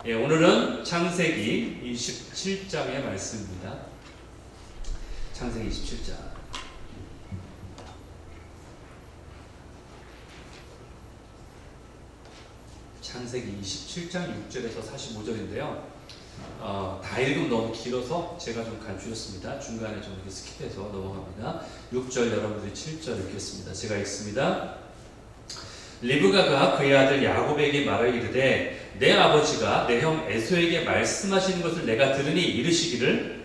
예, 오늘은 창세기 27장의 말씀입니다. 창세기 27장. 창세기 27장 6절에서 45절인데요. 다 읽으면 너무 길어서 제가 좀 간추렸습니다. 중간에 좀 이렇게 스킵해서 넘어갑니다. 6절 여러분들이 7절 읽겠습니다. 제가 읽습니다. 리브가가 그의 아들 야곱에게 말하여 이르되 내 아버지가 내 형 에서에게 말씀하시는 것을 내가 들으니 이르시기를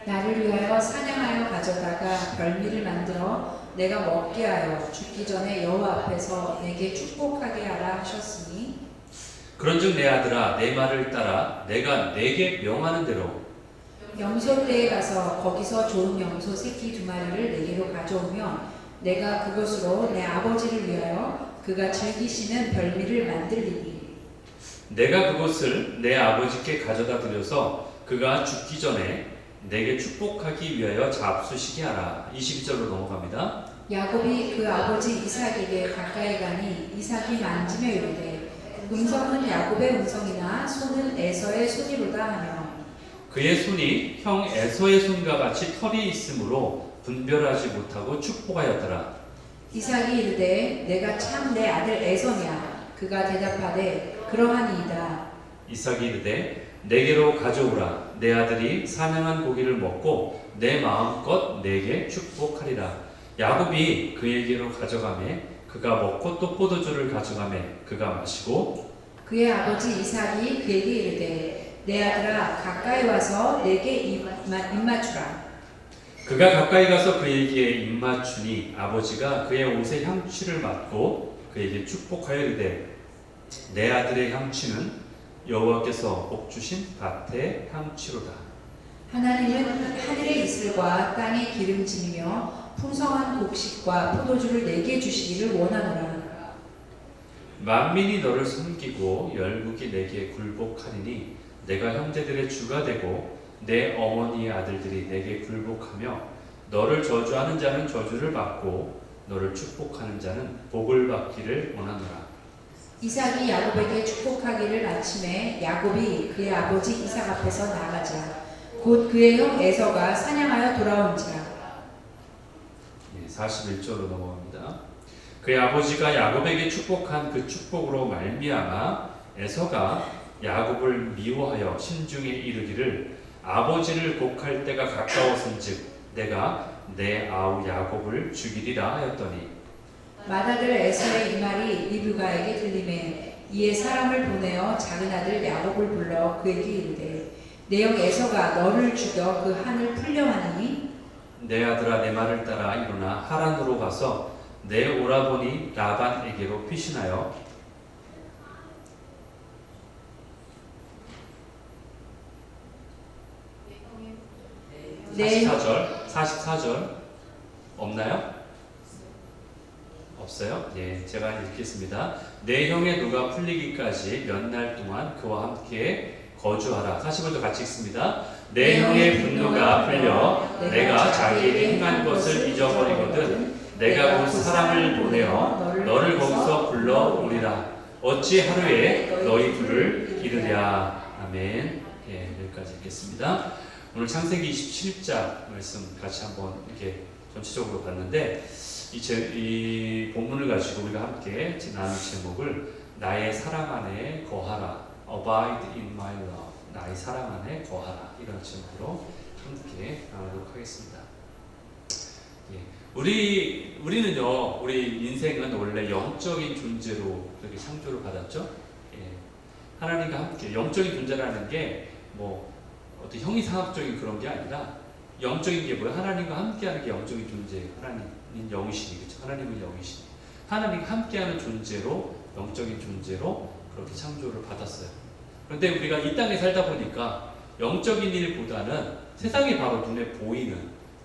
나를 위하여 사냥하여 가져다가 별미를 만들어 내가 먹게 하여 죽기 전에 여호와 앞에서 내게 축복하게 하라 하셨으니 그런즉 내 아들아 내 말을 따라 내가 내게 명하는 대로 염소떼에 가서 거기서 좋은 염소 새끼 2마리를 내게로 가져오면 내가 그것으로 내 아버지를 위하여 그가 즐기시는 별미를 만들리니 내가 그것을 내 아버지께 가져다 드려서 그가 죽기 전에 내게 축복하기 위하여 잡수시게 하라. 22절로 넘어갑니다. 야곱이 그 아버지 이삭에게 가까이 가니 이삭이 만지며 이르되 음성은 야곱의 음성이나 손은 에서의 손이로다 하며 그의 손이 형 에서의 손과 같이 털이 있으므로 분별하지 못하고 축복하였더라. 이삭이 이르되 내가 참 내 아들 에서냐 그가 대답하되 그러하니이다. 이삭이 이르되 내게로 가져오라. 내 아들이 사냥한 고기를 먹고 내 마음껏 내게 축복하리라. 야곱이 그에게로 가져가매 그가 먹고 또 포도주를 가져가매 그가 마시고 그의 아버지 이삭이 그에게 이르되 내 아들아 가까이 와서 내게 입맞추라. 그가 가까이 가서 그에게 입맞추니 아버지가 그의 옷에 향취를 맡고 그에게 축복하여 이르되 내 아들의 향취는 여호와께서 복 주신 밭의 향취로다. 하나님은 하늘의 이슬과 땅의 기름짐이며 풍성한 곡식과 포도주를 내게 주시기를 원하노라. 만민이 너를 섬기고 열국이 내게 굴복하리니 내가 형제들의 주가 되고 내 어머니의 아들들이 내게 굴복하며 너를 저주하는 자는 저주를 받고 너를 축복하는 자는 복을 받기를 원하노라. 이삭이 야곱에게 축복하기를 아침에 야곱이 그의 아버지 이삭 앞에서 나가자 곧 그의 형 에서가 사냥하여 돌아온지라. 41절로 넘어갑니다. 그의 아버지가 야곱에게 축복한 그 축복으로 말미암아 에서가 야곱을 미워하여 심중에 이르기를 아버지를 곡할 때가 가까웠은즉 내가 내 아우 야곱을 죽이리라 하였더니 맏아들 에서의 이 말이 리브가에게 들리매 이에 사람을 보내어 작은 아들 야곱을 불러 그에게 이르되 내 형 에서가 너를 죽여 그 한을 풀려 하니 내 아들아 내 말을 따라 일어나 하란으로 가서 내 오라버니 라반에게로 피신하여 내 44절 없나요? 없어요? 예, 제가 읽겠습니다. 내 형의 누가 풀리기까지 몇 날 동안 그와 함께 거주하라. 45절 같이 읽습니다. 내 형의 분노가 풀려 내가 자기에게 행한 것을 잊어버리거든 내가 곧 사람을 보내어 너를 거기서 불러오리라. 어찌 하루에 너희 둘을 기르랴. 아멘. 예, 여기까지 읽겠습니다. 오늘 창세기 27장 말씀 같이 한번 이렇게 전체적으로 봤는데 이 본문을 가지고 우리가 함께 나눌 제목을 나의 사랑 안에 거하라. Abide in my love. 나의 사랑 안에 거하라. 이런 제목으로 함께 나누도록 하겠습니다. 예. 우리는요, 우리 인생은 원래 영적인 존재로 그렇게 창조를 받았죠. 예. 하나님과 함께 영적인 존재라는 게 뭐 어떤 형이상학적인 그런 게 아니라 영적인 게 뭐예요? 하나님과 함께하는 게 영적인 존재예요. 하나님은 영이시니, 그렇죠? 하나님은 영이시니. 하나님과 함께하는 존재로, 영적인 존재로 그렇게 창조를 받았어요. 그런데 우리가 이 땅에 살다 보니까 영적인 일보다는 세상이 바로 눈에 보이는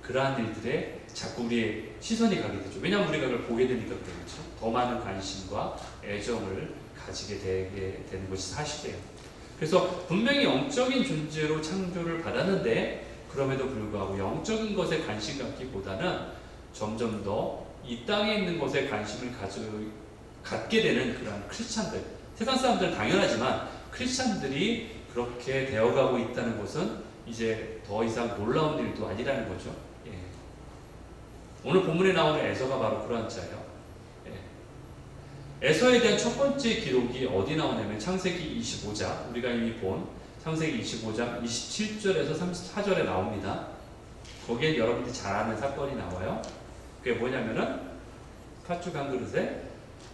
그러한 일들에 자꾸 우리의 시선이 가게 되죠. 왜냐하면 우리가 그걸 보게 되니까 그렇죠. 더 많은 관심과 애정을 가지게 되는 것이 사실이에요. 그래서 분명히 영적인 존재로 창조를 받았는데 그럼에도 불구하고 영적인 것에 관심 갖기보다는 점점 더 이 땅에 있는 것에 관심을 갖게 되는 그런 크리스찬들, 세상 사람들은 당연하지만 크리스찬들이 그렇게 되어가고 있다는 것은 이제 더 이상 놀라운 일도 아니라는 거죠. 예. 오늘 본문에 나오는 에서가 바로 그러한 자예요. 예. 에서에 대한 첫 번째 기록이 어디 나오냐면 창세기 25장, 우리가 이미 본 창세기 25장 27절에서 34절에 나옵니다. 거기에 여러분들이 잘 아는 사건이 나와요. 그게 뭐냐면은 팥죽 한 그릇에,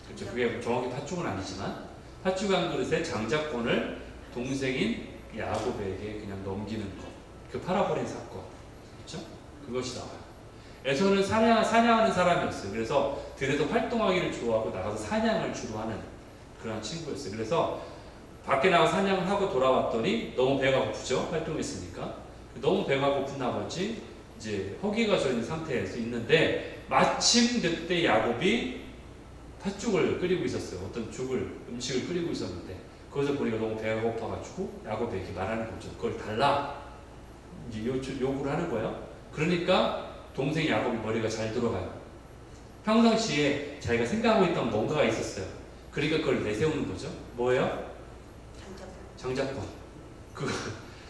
그렇죠, 그게 정확히 팥죽은 아니지만 팥죽 한 그릇에 장자권을 동생인 야곱에게 그냥 넘기는 것, 그 팔아버린 사건, 그렇죠? 그것이 나와요. 에서는 사냥하는 사람이었어요. 그래서 들에서 활동하기를 좋아하고 나가서 사냥을 주로 하는 그런 친구였어요. 그래서 밖에 나가 사냥을 하고 돌아왔더니 너무 배가 고프죠. 활동했으니까. 너무 배가 고픈 나머지 이제 허기가 져 있는 상태에서 있는데 마침 그때 야곱이 팥죽을 끓이고 있었어요. 어떤 음식을 끓이고 있었는데 거기서 보니까 너무 배가 고파가지고 야곱에게 말하는 거죠. 그걸 달라. 이제 요구를 하는 거예요. 그러니까 동생 야곱이 머리가 잘 들어가요. 평상시에 자기가 생각하고 있던 뭔가가 있었어요. 그러니까 그걸 내세우는 거죠. 뭐예요? 장자권. 그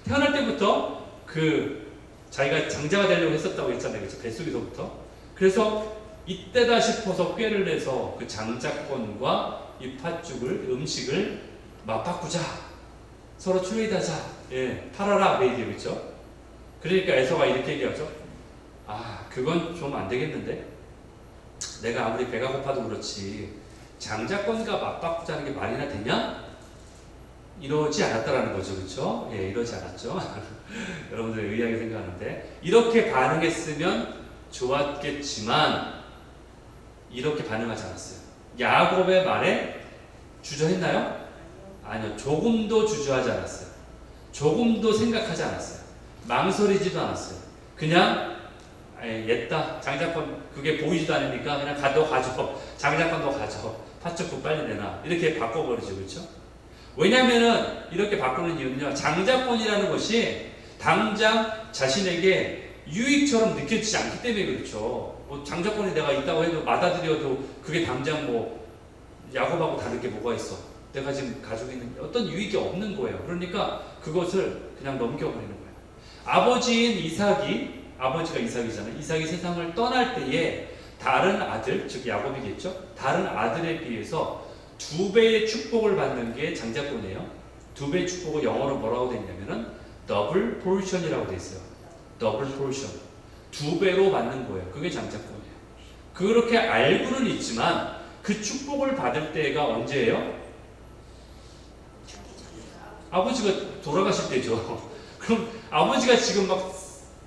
태어날 때부터 그 자기가 장자가 되려고 했었다고 했잖아요. 그렇죠? 뱃속에서부터. 그래서 이때다 싶어서 꾀를 내서 그 장자권과 이 팥죽을, 음식을 맞바꾸자. 서로 트레이드하자. 예, 팔아라. 그 얘기예요. 그렇죠? 그러니까 에서가 이렇게 얘기하죠. 아, 그건 좀 안 되겠는데? 내가 아무리 배가 고파도 그렇지 장자권과 맞바꾸자는 게 말이나 되냐? 이러지 않았다라는 거죠. 그렇죠? 예, 이러지 않았죠. 여러분들 의아하게 생각하는데 이렇게 반응했으면 좋았겠지만 이렇게 반응하지 않았어요. 야곱의 말에 주저했나요? 아니요. 조금도 주저하지 않았어요. 조금도 생각하지 않았어요. 망설이지도 않았어요. 그냥 옛다. 장자권 그게 보이지도 않으니까 그냥 너 가져. 장자권 너 가져. 팥죽국 빨리 내놔. 이렇게 바꿔버리죠. 그렇죠? 왜냐면은 이렇게 바꾸는 이유는요. 장자권이라는 것이 당장 자신에게 유익처럼 느껴지지 않기 때문에 그렇죠. 뭐 장자권이 내가 있다고 해도 받아들여도 그게 당장 뭐 야곱하고 다를 게 뭐가 있어. 내가 지금 가지고 있는 어떤 유익이 없는 거예요. 그러니까 그것을 그냥 넘겨버리는 거예요. 아버지인 이삭이, 아버지가 이삭이잖아요. 이삭이 세상을 떠날 때에 다른 아들, 즉 야곱이겠죠. 다른 아들에 비해서 2배의 축복을 받는 게 장자권이에요. 2배의 축복을 영어로 뭐라고 되어 있냐면은 더블 포르션이라고 되어 있어요. 더블 포르션. 2배로 받는 거예요. 그게 장자권이에요. 그렇게 알고는 있지만 그 축복을 받을 때가 언제예요? 아버지가 돌아가실 때죠. 그럼 아버지가 지금 막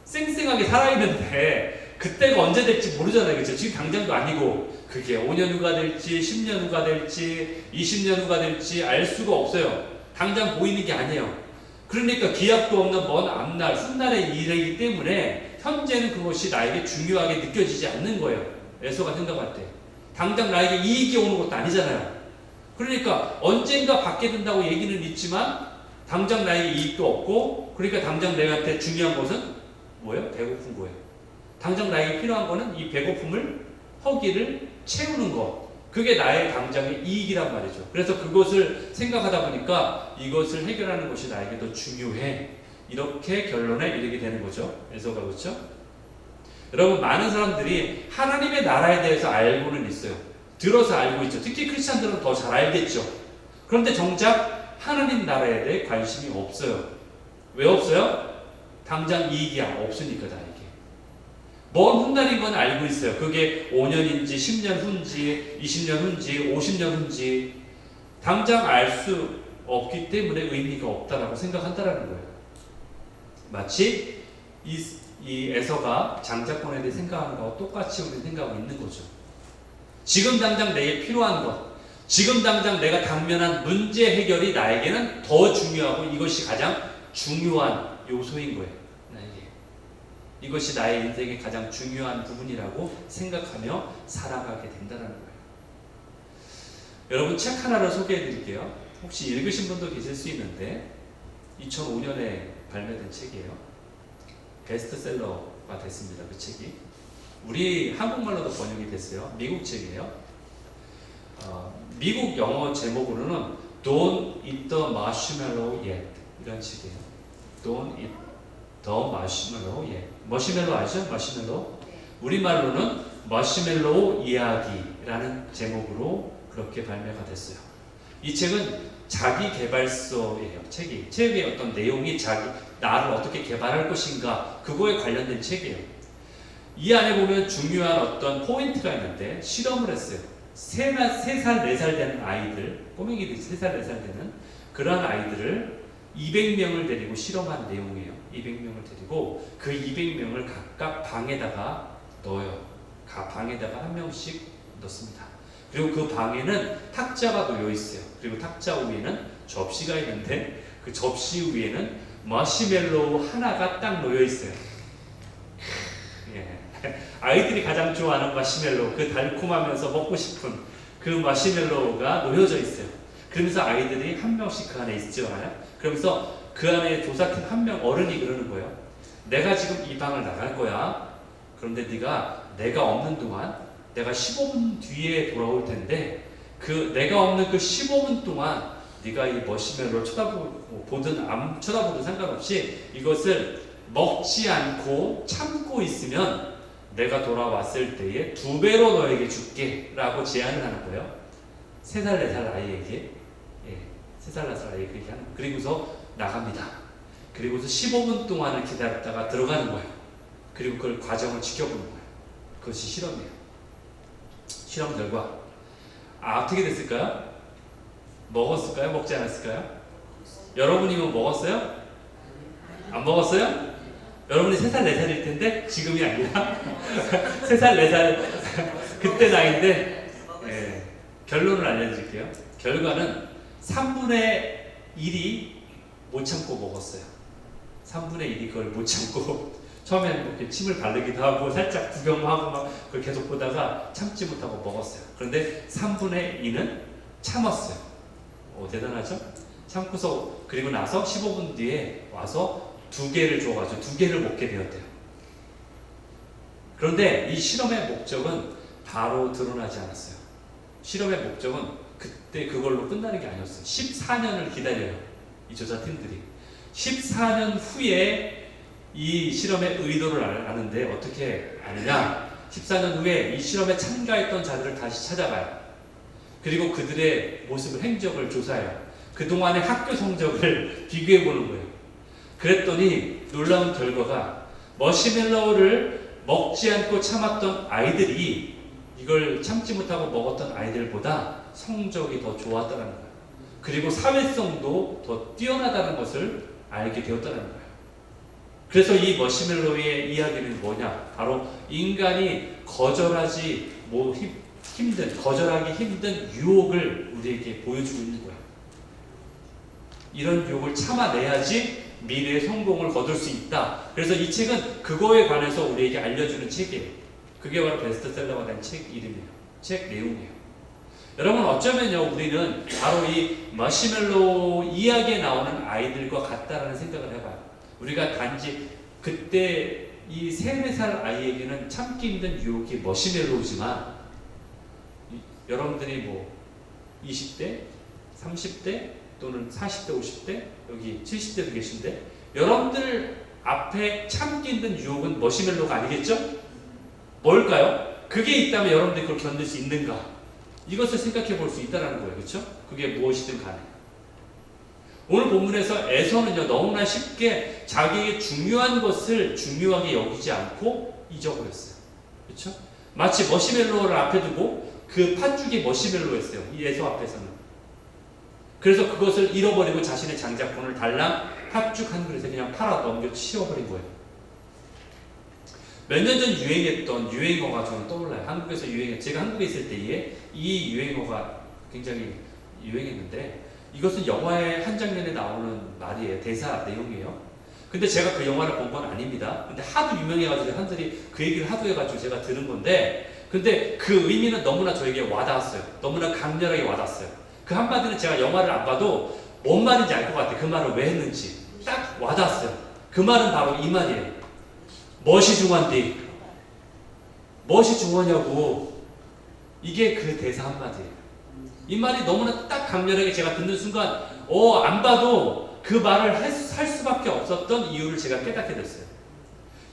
쌩쌩하게 살아있는데 그때가 언제 될지 모르잖아요. 그렇죠? 지금 당장도 아니고 그게 5년 후가 될지 10년 후가 될지 20년 후가 될지 알 수가 없어요. 당장 보이는 게 아니에요. 그러니까 기약도 없는 먼 앞날 훗날의 일이기 때문에 현재는 그것이 나에게 중요하게 느껴지지 않는 거예요. 에서가 생각할 때 당장 나에게 이익이 오는 것도 아니잖아요. 그러니까 언젠가 받게 된다고 얘기는 있지만 당장 나에게 이익도 없고, 그러니까 당장 내한테 중요한 것은 뭐예요? 배고픈 거예요. 당장 나에게 필요한 거는 이 배고픔을, 허기를 채우는 것. 그게 나의 당장의 이익이란 말이죠. 그래서 그것을 생각하다 보니까 이것을 해결하는 것이 나에게 더 중요해. 이렇게 결론에 이르게 되는 거죠. 에서가. 그렇죠? 여러분, 많은 사람들이 하나님의 나라에 대해서 알고는 있어요. 들어서 알고 있죠. 특히 크리스찬들은 더 잘 알겠죠. 그런데 정작 하나님 나라에 대해 관심이 없어요. 왜 없어요? 당장 이익이 없으니까 나에게. 먼 훗날인 건 알고 있어요. 그게 5년인지 10년 후인지 20년 후인지 50년 후인지 당장 알 수 없기 때문에 의미가 없다라고 생각한다라는 거예요. 마치 이 에서가 장자권에 대해 생각하는 거와 똑같이 우리는 생각하고 있는 거죠. 지금 당장 내게 필요한 것, 지금 당장 내가 당면한 문제 해결이 나에게는 더 중요하고 이것이 가장 중요한 요소인 거예요. 나에게. 이것이 나의 인생의 가장 중요한 부분이라고 생각하며 살아가게 된다는 거예요. 여러분, 책 하나를 소개해 드릴게요. 혹시 읽으신 분도 계실 수 있는데 2005년에 발매된 책이에요. 베스트셀러가 됐습니다. 그 책이. 우리 한국말로도 번역이 됐어요. 미국 책이에요. 미국 영어 제목으로는 Don't eat the marshmallow yet. 이런 식이에요. Don't eat the marshmallow yet. 머시멜로 아시죠? 머시멜로. 우리말로는 머시멜로우 이야기라는 제목으로 그렇게 발매가 됐어요. 이 책은 자기 개발서예요. 책의 어떤 내용이 나를 어떻게 개발할 것인가 그거에 관련된 책이에요. 이 안에 보면 중요한 어떤 포인트가 있는데 실험을 했어요. 3살, 4살 되는 아이들, 꼬맹이들이 3살, 4살 되는 그러한 아이들을 200명을 데리고 실험한 내용이에요. 200명을 데리고 그 200명을 각각 방에다가 넣어요. 방에다가 한 명씩 넣습니다. 그리고 그 방에는 탁자가 놓여 있어요. 그리고 탁자 위에는 접시가 있는데 그 접시 위에는 머시멜로우 하나가 딱 놓여 있어요. 예. 아이들이 가장 좋아하는 머시멜로우, 그 달콤하면서 먹고 싶은 그 머시멜로우가 놓여져 있어요. 그러면서 아이들이 한 명씩 그 안에 있잖아요. 그러면서 그 안에 조사팀 한 명 어른이 그러는 거예요. 내가 지금 이 방을 나갈 거야. 그런데 내가 없는 동안 내가 15분 뒤에 돌아올 텐데 내가 없는 그 15분 동안 네가 이 머시멜로를 쳐다보든 안 쳐다보든 상관없이 이것을 먹지 않고 참고 있으면 내가 돌아왔을 때에 2배로 너에게 줄게 라고 제안을 하는 거예요. 3살, 4살 아이에게. 3살, 4살 아이에게 그렇게 하는 거예요. 그리고서 나갑니다. 그리고서 15분 동안을 기다렸다가 들어가는 거예요. 그리고 그걸 과정을 지켜보는 거예요. 그것이 실험이에요. 실험 결과 어떻게 됐을까요? 먹었을까요? 먹지 않았을까요? 여러분이면 먹었어요? 안 먹었어요? 여러분이 3살, 4살일 텐데 지금이 아니라 3살, 4살 그때 나이인데 결론을 알려드릴게요. 결과는 3분의 1이 못 참고 먹었어요. 3분의 1이 그걸 못 참고 처음에는 이렇게 침을 바르기도 하고 살짝 구경하고 막 그걸 계속 보다가 참지 못하고 먹었어요. 그런데 3분의 2는 참았어요. 대단하죠? 참고서 그리고 나서 15분 뒤에 와서 2개를 줘가지고 2개를 먹게 되었대요. 그런데 이 실험의 목적은 바로 드러나지 않았어요. 실험의 목적은 그때 그걸로 끝나는 게 아니었어요. 14년을 기다려요. 이 조사팀들이. 14년 후에 이 실험의 의도를 아는데 어떻게 아느냐? 14년 후에 이 실험에 참가했던 자들을 다시 찾아가요. 그리고 그들의 모습을, 행적을 조사해요. 그동안의 학교 성적을 비교해 보는 거예요. 그랬더니 놀라운 결과가 머시멜로우를 먹지 않고 참았던 아이들이 이걸 참지 못하고 먹었던 아이들보다 성적이 더 좋았다는 거예요. 그리고 사회성도 더 뛰어나다는 것을 알게 되었다는 거예요. 그래서 이 머시멜로우의 이야기는 뭐냐? 바로 인간이 거절하기 힘든 유혹을 우리에게 보여주고 있는 거예요. 이런 유혹을 참아내야지 미래의 성공을 거둘 수 있다. 그래서 이 책은 그거에 관해서 우리에게 알려주는 책이에요. 그게 바로 베스트셀러가 된 책 이름이에요. 책 내용이에요. 여러분 어쩌면요 우리는 바로 이 머시멜로우 이야기에 나오는 아이들과 같다라는 생각을 해봐요. 우리가 단지 그때 이 3, 4살 아이에게는 참기 힘든 유혹이 머시멜로우지만 여러분들이 뭐 20대, 30대 또는 40대, 50대 여기 70대도 계신데 여러분들 앞에 참기 힘든 유혹은 머시멜로우가 아니겠죠? 뭘까요? 그게 있다면 여러분들이 그걸 견딜 수 있는가? 이것을 생각해 볼 수 있다는 거예요. 그렇죠? 그게 무엇이든 간에. 오늘 본문에서 에서는요 너무나 쉽게 자기에게 중요한 것을 중요하게 여기지 않고 잊어버렸어요. 그렇죠? 마치 머시멜로우를 앞에 두고 그 팥죽이 머시멜로우였어요. 이 에서 앞에서는. 그래서 그것을 잃어버리고 자신의 장자권을 달랑 팥죽 한 그릇에 그냥 팔아 넘겨 치워버린 거예요. 몇 년 전 유행했던 유행어가 저는 떠올라요. 한국에서 제가 한국에 있을 때에 이 유행어가 굉장히 유행했는데 이것은 영화의 한 장면에 나오는 말이에요. 대사 내용이에요. 근데 제가 그 영화를 본 건 아닙니다. 근데 하도 유명해가지고 사람들이 그 얘기를 하도 해가지고 제가 들은 건데 근데 그 의미는 너무나 저에게 와닿았어요. 너무나 강렬하게 와닿았어요. 그 한마디는 제가 영화를 안 봐도 뭔 말인지 알 것 같아요. 그 말을 왜 했는지 딱 와닿았어요. 그 말은 바로 이 말이에요. 멋이 중요한데 멋이 중요하냐고. 이게 그 대사 한마디예요. 이 말이 너무나 딱 강렬하게 제가 듣는 순간 안 봐도 그 말을 할 수밖에 없었던 이유를 제가 깨닫게 됐어요.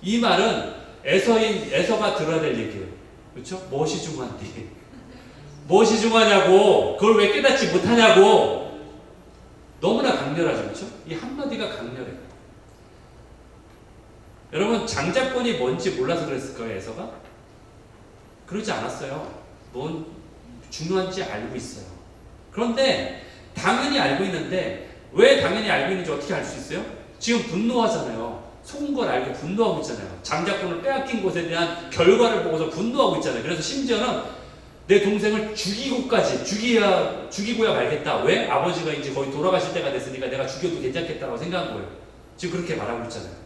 이 말은 에서가 들어야 될 얘기예요. 그렇죠? 무엇이 중요한디? 무엇이 중요하냐고, 그걸 왜 깨닫지 못하냐고. 너무나 강렬하죠. 그렇죠? 이 한마디가 강렬해요. 여러분, 장자권이 뭔지 몰라서 그랬을까요, 에서가? 그러지 않았어요. 뭔 중요한지 알고 있어요. 그런데 당연히 알고 있는데, 왜 당연히 알고 있는지 어떻게 알 수 있어요? 지금 분노하잖아요. 속은 걸 알고 분노하고 있잖아요. 장자권을 빼앗긴 것에 대한 결과를 보고서 분노하고 있잖아요. 그래서 심지어는 내 동생을 죽이고야 말겠다. 왜? 아버지가 이제 거의 돌아가실 때가 됐으니까 내가 죽여도 괜찮겠다고 생각한 거예요. 지금 그렇게 말하고 있잖아요.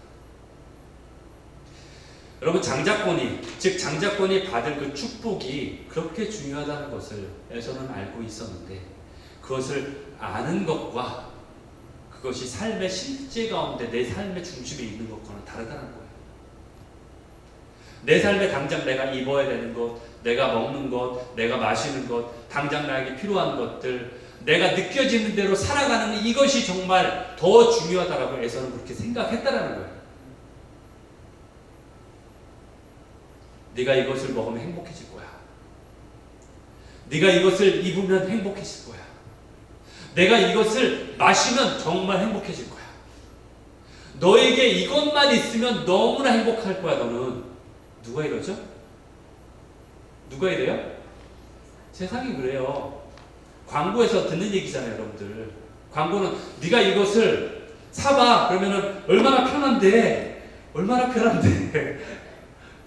여러분, 장자권이 받을 그 축복이 그렇게 중요하다는 것을 에서는 알고 있었는데, 그것을 아는 것과 그것이 삶의 실제 가운데 내 삶의 중심에 있는 것과는 다르다는 거예요. 내 삶에 당장 내가 입어야 되는 것, 내가 먹는 것, 내가 마시는 것, 당장 나에게 필요한 것들, 내가 느껴지는 대로 살아가는 이것이 정말 더 중요하다라고 에서는 그렇게 생각했다라는 거예요. 네가 이것을 먹으면 행복해질 거야. 네가 이것을 입으면 행복해질 거야. 내가 이것을 마시면 정말 행복해질 거야. 너에게 이것만 있으면 너무나 행복할 거야. 너는 누가 이러죠? 누가 이래요? 세상이 그래요. 광고에서 듣는 얘기잖아요, 여러분들. 광고는 네가 이것을 사봐. 그러면은 얼마나 편한데, 얼마나 편한데.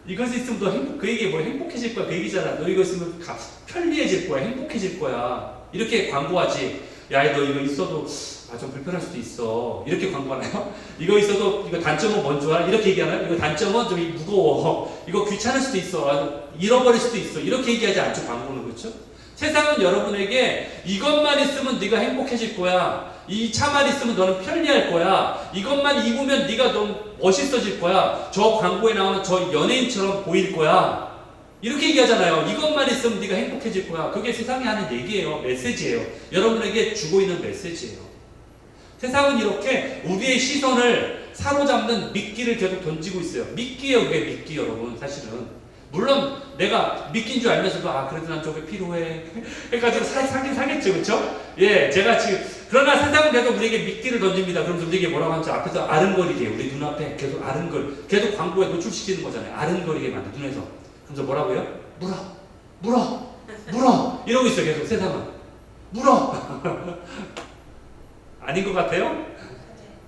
이것이 있으면 너 그 얘기 뭐 행복해질 거야. 그 얘기잖아. 너 이거 있으면 편리해질 거야. 행복해질 거야. 이렇게 광고하지. 야, 너 이거 있어도 좀 불편할 수도 있어. 이렇게 광고하나요? 이거 있어도 이거 단점은 뭔지 알아? 이렇게 얘기하나요? 이거 단점은 좀 무거워. 이거 귀찮을 수도 있어. 잃어버릴 수도 있어. 이렇게 얘기하지 않죠, 광고는. 그렇죠? 세상은 여러분에게 이것만 있으면 네가 행복해질 거야. 이 차만 있으면 너는 편리할 거야. 이것만 입으면 네가 너무 멋있어질 거야. 저 광고에 나오는 저 연예인처럼 보일 거야. 이렇게 얘기하잖아요. 이것만 있으면 네가 행복해질 거야. 그게 세상이 하는 얘기예요. 메시지예요. 여러분에게 주고 있는 메시지예요. 세상은 이렇게 우리의 시선을 사로잡는 미끼를 계속 던지고 있어요. 미끼예요. 그게 미끼, 여러분. 사실은. 물론 내가 미끼인 줄 알면서도 그래도 난 저게 필요해 해가지고 사긴 사겠죠. 그렇죠? 예, 제가 지금 그러나 세상은 계속 우리에게 미끼를 던집니다. 그러면서 우리에게 뭐라고 하는지 앞에서 아른거리게, 우리 눈앞에 계속 계속 광고에 노출시키는 거잖아요. 아른거리게 만든 눈에서. 그래서 뭐라고요? 물어 이러고 있어요. 계속 세상은 물어. 아닌 것 같아요?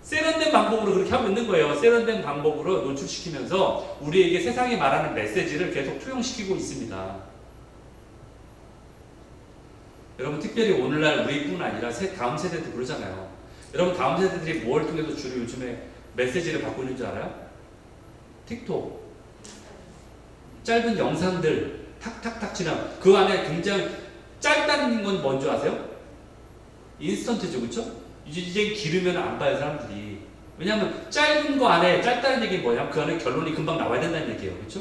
세련된 방법으로 그렇게 하고 있는 거예요. 세련된 방법으로 노출시키면서 우리에게 세상이 말하는 메시지를 계속 투영시키고 있습니다. 여러분, 특별히 오늘날 우리뿐 아니라 다음 세대도 그러잖아요. 여러분, 다음 세대들이 뭘 통해서 주로 요즘에 메시지를 받고 있는 줄 알아요? 틱톡. 짧은 영상들 탁탁탁 지나 그 안에 굉장히 짧다는 건 뭔지 아세요? 인스턴트죠. 그렇죠? 이제 기르면 안 봐요, 사람들이. 왜냐하면 짧은 거 안에, 짧다는 얘기는 뭐냐면 그 안에 결론이 금방 나와야 된다는 얘기예요. 그렇죠?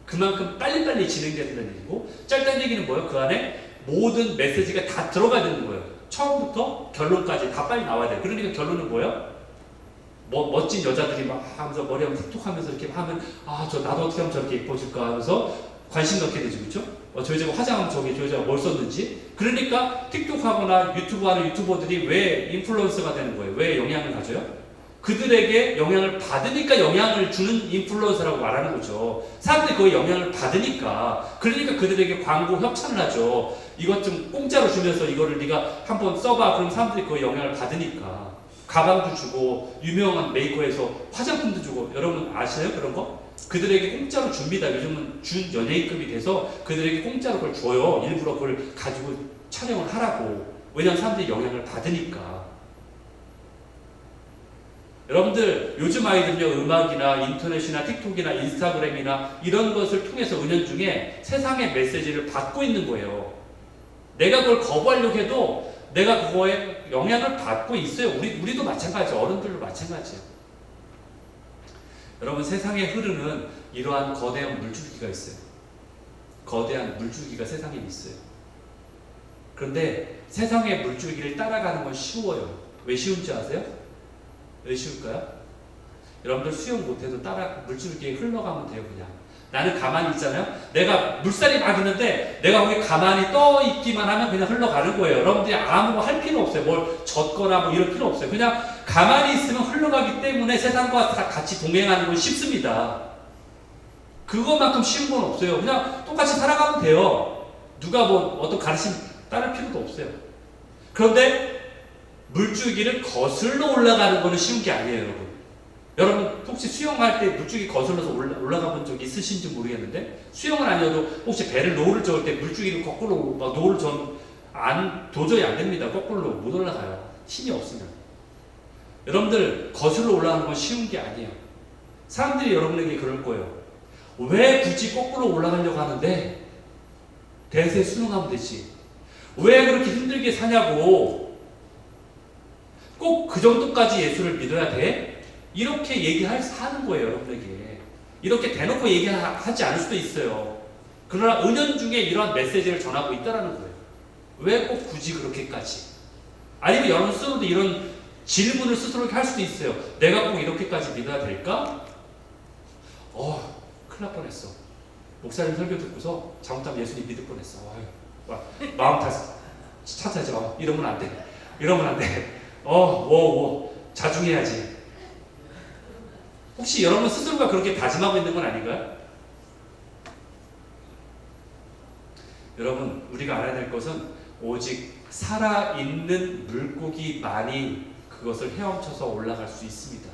그만큼 빨리빨리 진행돼야 된다는 얘기고, 짧다는 얘기는 뭐예요? 그 안에 모든 메시지가 다 들어가야 되는 거예요. 처음부터 결론까지 다 빨리 나와야 돼요. 그러니까 결론은 뭐예요? 멋진 여자들이 막 하면서 머리 하면 틱톡 하면서 이렇게 하면 나도 어떻게 하면 저렇게 예뻐질까 하면서 관심 갖게 되죠. 그렇죠? 저 여자가 화장하면 저 여자가 뭘 썼는지. 그러니까 틱톡 하거나 유튜브 하는 유튜버들이 왜 인플루언서가 되는 거예요? 왜 영향을 가져요? 그들에게 영향을 받으니까 영향을 주는 인플루언서라고 말하는 거죠. 사람들이 그 영향을 받으니까. 그러니까 그들에게 광고 협찬을 하죠. 이것 좀 공짜로 주면서 이거를 네가 한번 써봐. 그럼 사람들이 그 영향을 받으니까. 가방도 주고 유명한 메이커에서 화장품도 주고. 여러분 아시나요? 그런 거? 그들에게 공짜로 줍니다. 요즘은 준 연예인급이 돼서 그들에게 공짜로 그걸 줘요. 일부러 그걸 가지고 촬영을 하라고. 왜냐하면 사람들이 영향을 받으니까. 여러분들, 요즘 아이들은요, 음악이나 인터넷이나 틱톡이나 인스타그램이나 이런 것을 통해서 은연중에 세상의 메시지를 받고 있는 거예요. 내가 그걸 거부하려고 해도 내가 그거에 영향을 받고 있어요. 우리도 마찬가지예요. 어른들도 마찬가지예요. 여러분, 세상에 흐르는 이러한 거대한 물줄기가 있어요. 거대한 물줄기가 세상에 있어요. 그런데 세상의 물줄기를 따라가는 건 쉬워요. 왜 쉬운지 아세요? 왜 쉬울까요? 여러분들 수영 못해도 따라 물줄기에 흘러가면 돼요. 그냥 나는 가만히 있잖아요. 내가 물살이 막 있는데 내가 거기 가만히 떠 있기만 하면 그냥 흘러가는 거예요. 여러분들이 아무 할 필요 없어요. 뭘 젖거나 뭐 이럴 필요 없어요. 그냥 가만히 있으면 흘러가기 때문에 세상과 같이 동행하는 건 쉽습니다. 그것만큼 쉬운 건 없어요. 그냥 똑같이 살아가면 돼요. 누가 뭐 어떤 가르침 따를 필요도 없어요. 그런데 물줄기를 거슬러 올라가는 거는 쉬운 게 아니에요, 여러분. 여러분 혹시 수영할 때 물줄기 거슬러서 올라가 본 적 있으신지 모르겠는데, 수영은 아니어도 혹시 배를 노를 저을 때 물줄기를 거꾸로 막 노를 도저히 안 됩니다. 거꾸로 못 올라가요. 힘이 없으면. 여러분들 거슬러 올라가는 건 쉬운 게 아니에요. 사람들이 여러분에게 그럴 거예요. 왜 굳이 거꾸로 올라가려고 하는데? 대세 순응하면 되지. 왜 그렇게 힘들게 사냐고. 꼭 그 정도까지 예수를 믿어야 돼? 이렇게 하는 거예요, 여러분에게. 이렇게 대놓고 얘기하지 않을 수도 있어요. 그러나 은연중에 이러한 메시지를 전하고 있다는 거예요. 왜 꼭 굳이 그렇게까지? 아니면 여러분 스스로도 이런 질문을 스스로 할 수도 있어요. 내가 꼭 이렇게까지 믿어야 될까? 큰일 날 뻔했어. 목사님 설교 듣고서 잘못하면 예수님 믿을 뻔했어. 마음 탓하지 마. 이러면 안 돼. 이러면 안 돼. 자중해야지. 혹시 여러분 스스로가 그렇게 다짐하고 있는 건 아닌가요? 여러분, 우리가 알아야 될 것은 오직 살아있는 물고기만이 그것을 헤엄쳐서 올라갈 수 있습니다.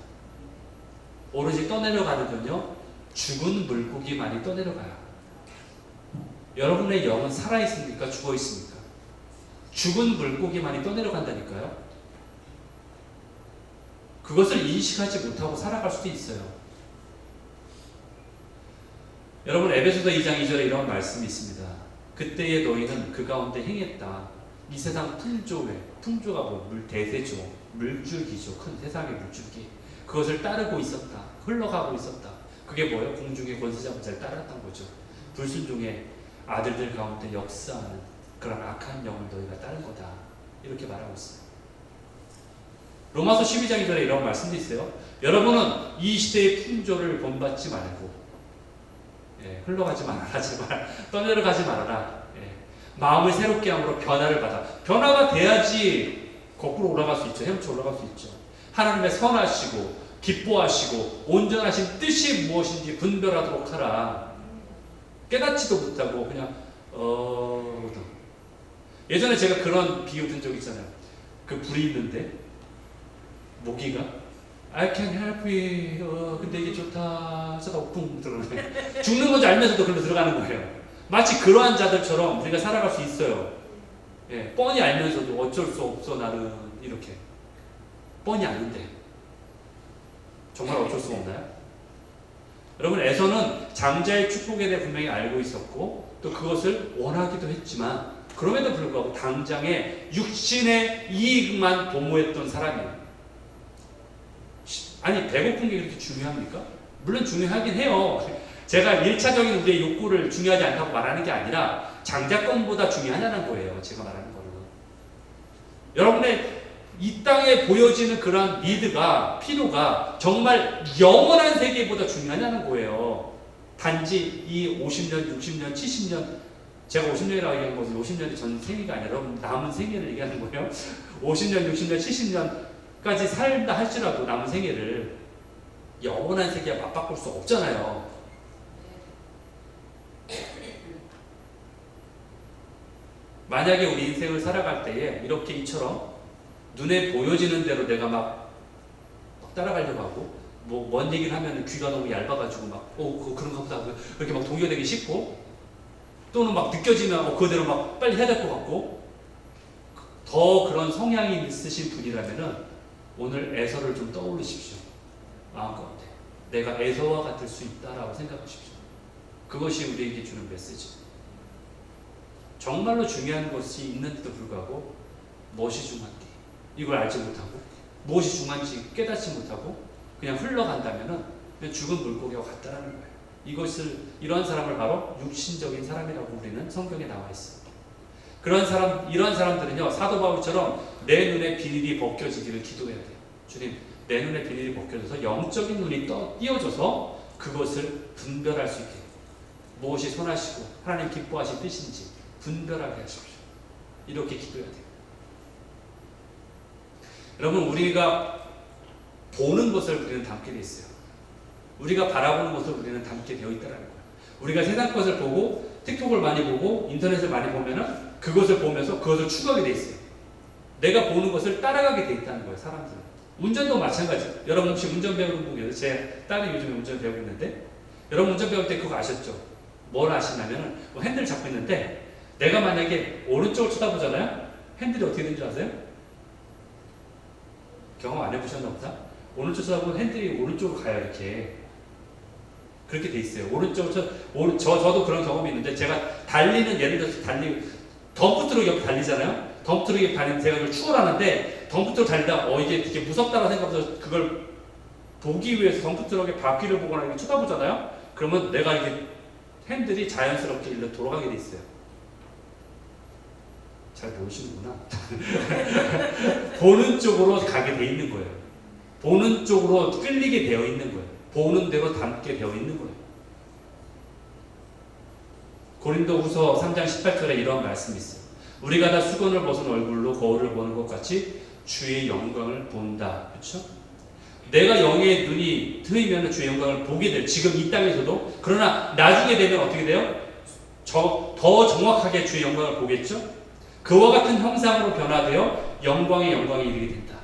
오로지 떠내려가는 건요, 죽은 물고기만이 떠내려가요. 여러분의 영은 살아있습니까? 죽어있습니까? 죽은 물고기만이 떠내려간다니까요. 그것을 인식하지 못하고 살아갈 수도 있어요. 여러분, 에베소서 2장 2절에 이런 말씀이 있습니다. 그때의 너희는 그 가운데 행했다. 이 세상 풍조가 대세죠. 물줄기죠. 큰 세상의 물줄기. 그것을 따르고 있었다. 흘러가고 있었다. 그게 뭐예요? 공중의 권세자 자를 따랐던 거죠. 불순종의 아들들 가운데 역사하는 그런 악한 영을 너희가 따른 거다. 이렇게 말하고 있어요. 로마서 12장 2절에 이런 말씀도 있어요. 여러분은 이 시대의 풍조를 본받지 말고, 흘러가지 말아라. 제발 떠내려가지 말아라. 마음을 새롭게 함으로 변화를 받아. 변화가 돼야지 거꾸로 올라갈 수 있죠. 헤엄쳐 올라갈 수 있죠. 하나님의 선하시고 기뻐하시고 온전하신 뜻이 무엇인지 분별하도록 하라. 깨닫지도 못하고 그냥 예전에 제가 그런 비유 든 적 있잖아요. 그 불이 있는데 모기가 I can help you. 근데 이게 좋다. 하다가 쿵 들어가네. 죽는 건지 알면서도 글로 들어가는 거예요. 마치 그러한 자들처럼 우리가 살아갈 수 있어요. 뻔히 알면서도 어쩔 수 없어 나는 이렇게. 뻔히 아는데 정말 어쩔 수가 없나요? 여러분, 에서는 장자의 축복에 대해 분명히 알고 있었고 또 그것을 원하기도 했지만 그럼에도 불구하고 당장의 육신의 이익만 도모했던 사람이에요. 아니, 배고픈 게 그렇게 중요합니까? 물론 중요하긴 해요. 제가 1차적인 우리의 욕구를 중요하지 않다고 말하는 게 아니라 장자권보다 중요하냐는 거예요. 제가 말하는 거는. 여러분의 이 땅에 보여지는 그런 니드가, 필요가 정말 영원한 세계보다 중요하냐는 거예요. 단지 이 50년, 60년, 70년, 제가 50년이라고 얘기하는 것은 50년이 전 생애가 아니라 여러분 남은 생애를 얘기하는 거예요. 50년, 60년, 70년까지 살다 할지라도 남은 생애를 영원한 세계와 맞바꿀 수 없잖아요. 만약에 우리 인생을 살아갈 때에 이렇게 이처럼 눈에 보여지는 대로 내가 막 따라가려고 하고 뭔 얘기를 하면 귀가 너무 얇아가지고 그런가 보다 그렇게 막 동요되기 쉽고 또는 막 느껴지면 그대로 막 빨리 해야 될 것 같고 더 그런 성향이 있으신 분이라면은 오늘 에서를 좀 떠올리십시오. 마음가운데 내가 에서와 같을 수 있다라고 생각하십시오. 그것이 우리에게 주는 메시지. 정말로 중요한 것이 있는데도 불구하고 무엇이 중요한지 이걸 알지 못하고 무엇이 중요한지 깨닫지 못하고 그냥 흘러간다면은 그냥 죽은 물고기와 같다라는 거예요. 이러한 사람을 바로 육신적인 사람이라고 우리는 성경에 나와 있어요. 이런 사람들은요, 사도 바울처럼 내 눈에 비닐이 벗겨지기를 기도해야 돼요. 주님, 내 눈에 비닐이 벗겨져서 영적인 눈이 띄어져서 그것을 분별할 수 있게, 무엇이 선하시고 하나님 기뻐하신 뜻인지 분별하게 하십시오. 이렇게 기도해야 돼요. 여러분, 우리가 보는 것을 우리는 담게 되어 있어요. 우리가 바라보는 것을 우리는 담게 되어 있다는 거예요. 우리가 세상 것을 보고 틱톡을 많이 보고 인터넷을 많이 보면은 그것을 보면서 그것을 추구하게 돼 있어요. 내가 보는 것을 따라가게 돼 있다는 거예요, 사람들은. 운전도 마찬가지예요. 여러분 혹시 운전 배우는 분 계세요? 제 딸이 요즘에 운전 배우고 있는데, 여러분 운전 배울 때 그거 아셨죠? 뭘 아시냐면은 뭐 핸들 잡고 있는데 내가 만약에 오른쪽을 쳐다보잖아요? 핸들이 어떻게 되는 줄 아세요? 경험 안 해보셨나 보다? 오른쪽 쳐다보면 핸들이 오른쪽으로 가요, 이렇게. 그렇게 돼 있어요. 저도 그런 경험이 있는데, 제가 달리는, 예를 들어서 덤프트럭 옆에 달리잖아요? 덤프트럭에 달리는 제가 그걸 추월하는데, 덤프트럭 달리다, 이게 되게 무섭다고 생각해서 그걸 보기 위해서 덤프트럭의 바퀴를 보거나 이렇게 쳐다보잖아요? 그러면 내가 이렇게 핸들이 자연스럽게 일로 돌아가게 돼 있어요. 잘 모르시는구나. 보는 쪽으로 가게 돼 있는 거예요. 보는 쪽으로 끌리게 되어 있는 거예요. 보는 대로 담게 되어 있는 거예요. 고린도후서 3장 18절에 이런 말씀이 있어요. 우리가 다 수건을 벗은 얼굴로 거울을 보는 것 같이 주의 영광을 본다. 그렇죠? 내가 영의 눈이 트이면 주의 영광을 보게 돼요. 지금 이 땅에서도. 그러나 나중에 되면 어떻게 돼요? 더 정확하게 주의 영광을 보겠죠? 그와 같은 형상으로 변화되어 영광에 이르게 된다.